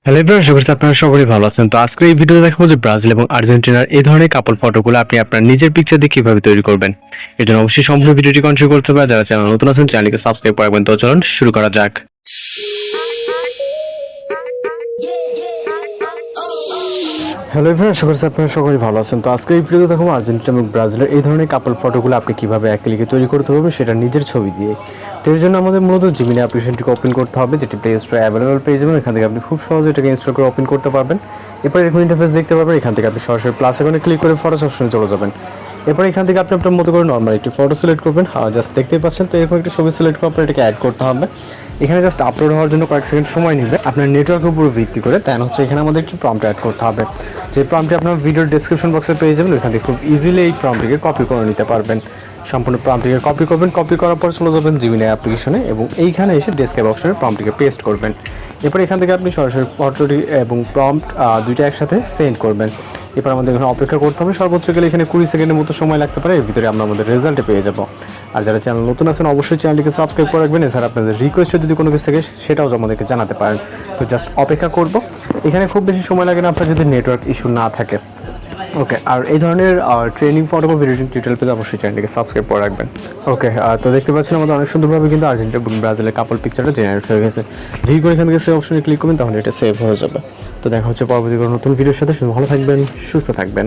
Hello everyone, আশা করছি আপনারা সকলেই ভালো আছেন। তো আজকে এই ভিডিওতে দেখাবো যে ব্রাজিল এবং আর্জেন্টিনার এই ধরনের কাপল ফটোগুলো আপনি আপনার নিজের পিকচার দিয়ে কিভাবে তৈরি করবেন। এর জন্য অবশ্যই সম্পূর্ণ ভিডিওটি কন্টিনিউ করতে হবে। যারা চ্যানেল নতুন আছেন চ্যানেলকে সাবস্ক্রাইব করে রাখবেন। তো চলুন শুরু করা যাক। হ্যালো এভরিওয়ান, আশা করছি আপনারা সকলেই ভালো আছেন। তো আজকে এই ভিডিওতে দেখাবো আর্জেন্টিনা এবং ব্রাজিলের এই ধরনের কাপল ফটোগুলো আপনি কিভাবে এক ক্লিকে তৈরি করতে পারবেন, সেটা নিজের ছবি দিয়ে। তো এর জন্য আমাদের মূলত জিমিনি অ্যাপ্লিকেশনটিকে ওপেন করতে হবে, যেটি প্লে স্টোরে অ্যাভেলেবল পেয়ে যাবেন। এখান থেকে আপনি খুব সহজে এটাকে ইনস্টল করে ওপেন করতে পারবেন। এরপর এরকম ইন্টারফেস দেখতে পাবেন। এখান থেকে আপনি সরাসরি প্লাস আইকনে ক্লিক করে ফটোস অপশনে চলে যাবেন। এরপর এখান থেকে আপনি আপনার মতো করে নর্মাল একটি ফটো সিলেক্ট করবেন। জাস্ট দেখতেই পাচ্ছেন। তো এরকম একটা ছবি সিলেক্ট করে আপনার এটাকে অ্যাড করতে হবে। এখানে জাস্ট আপলোড হওয়ার জন্য কয়েক সেকেন্ড সময় নেবে আপনার নেটওয়ার্কের উপর ভিত্তি করে। তাই হচ্ছে এখানে আমাদের একটু প্রম্পট অ্যাড করতে হবে, যে প্রম্পটটি আপনার ভিডিওর ডেসক্রিপশন বক্সে পেয়ে যাবেন। ওইখান থেকে খুব ইজিলি এই প্রম্পটটিকে কপি করে নিতে পারবেন। সম্পূর্ণ প্রম্পটটিকে কপি করবেন। কপি করার পর চলে যাবেন জিমিনি অ্যাপ্লিকেশনে এবং এইখানে এসে ডেসক্রাইব অপশনে প্রম্পটটিকে পেস্ট করবেন। এরপর এখান থেকে আপনি সরাসরি ফটোটি এবং প্রম্পট দুইটা একসাথে সেন্ড করবেন। এরপর আমাদের এখানে অপেক্ষা করতে হবে। সর্বোচ্চ গেলে এখানে 20 সেকেন্ডের মতো সময় লাগতে পারে। এর ভিতরে আমরা আমাদের রেজাল্টে পেয়ে যাব। আর যারা চ্যানেল নতুন আছেন অবশ্যই চ্যানেলটিকে সাবস্ক্রাইব করে রাখবেন। এছাড়া আপনাদের রিকোয়েস্টে যদি কোনো কিছু থাকে সেটাও আমাদেরকে জানাতে পারেন। তো জাস্ট অপেক্ষা করব। এখানে খুব বেশি সময় লাগে না আপনার যদি নেটওয়ার্ক ইস্যু না থাকে। ওকে, আর এই ধরনের ট্রেনিং ফটো বা ভিডিও টিউটোরিয়াল পেতে অবশ্যই চ্যানেলটিকে সাবস্ক্রাইব করে রাখবেন। ওকে, তো দেখতে পাচ্ছেন আমাদের অনেক সুন্দরভাবে কিন্তু আর্জেন্টিনা এবং ব্রাজিলের কাপল পিকচারটা জেনারেট হয়ে গেছে। ভিউ করে এখান থেকে সেভ অপশনে ক্লিক করবেন, তাহলে এটা সেভ হয়ে যাবে। তো দেখা হচ্ছে পরবর্তী কোনো নতুন ভিডিওর সাথে। ভালো থাকবেন, সুস্থ থাকবেন।